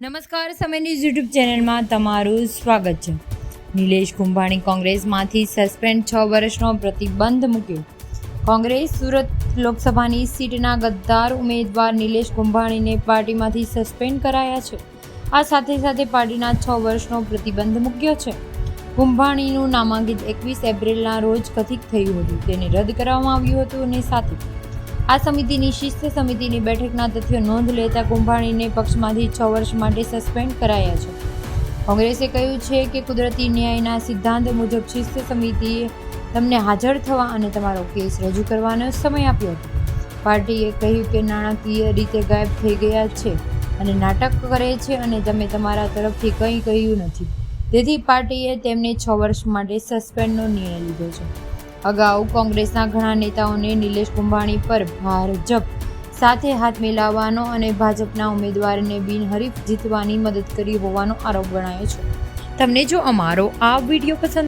નમસ્કાર, સમય news YouTube ચેનલમાં તમારું સ્વાગત છે. નિલેશ કુંભાણી કોંગ્રેસમાંથી સસ્પેન્ડ, 6 વર્ષનો પ્રતિબંધ મૂક્યો. કોંગ્રેસ સુરત લોકસભાની સીટના ગદ્દાર ઉમેદવાર નિલેશ કુંભાણીને પાર્ટીમાંથી સસ્પેન્ડ કરાયા છે. આ સાથે પાર્ટીના 6 વર્ષનો પ્રતિબંધ મૂક્યો છે. કુંભાણીનું નામાંકિત 21 એપ્રિલના રોજ કથિત થયું હતું. તેને રદ કરવામાં આવ્યું હતું અને સાથે આ સમિતિની શિસ્ત સમિતિની બેઠકના તથ્યો નોંધ લેતા કુંભાણીને પક્ષમાંથી 6 વર્ષ માટે સસ્પેન્ડ કરાયા છે. કોંગ્રેસે કહ્યું છે કે કુદરતી ન્યાયના સિદ્ધાંત મુજબ શિસ્ત સમિતિએ તમને હાજર થવા અને તમારો કેસ રજૂ કરવાનો સમય આપ્યો હતો. પાર્ટીએ કહ્યું કે નાણાકીય રીતે ગાયબ થઈ ગયા છે અને નાટક કરે છે અને તમે તમારા તરફથી કંઈ કહ્યું નથી. તેથી પાર્ટીએ તેમને 6 વર્ષ માટે સસ્પેન્ડનો નિર્ણય લીધો છે. અગાઉ કોંગ્રેસના ઘણા નેતાઓને નિલેશ કુંભાણી પર ભાજપ સાથે હાથ મિલાવવાનો અને ભાજપના ઉમેદવારને બિનહરીફ જીતવાની મદદ કરી હોવાનો આરોપ ગણાયો છે. તમને જો અમારો આ વિડીયો પસંદ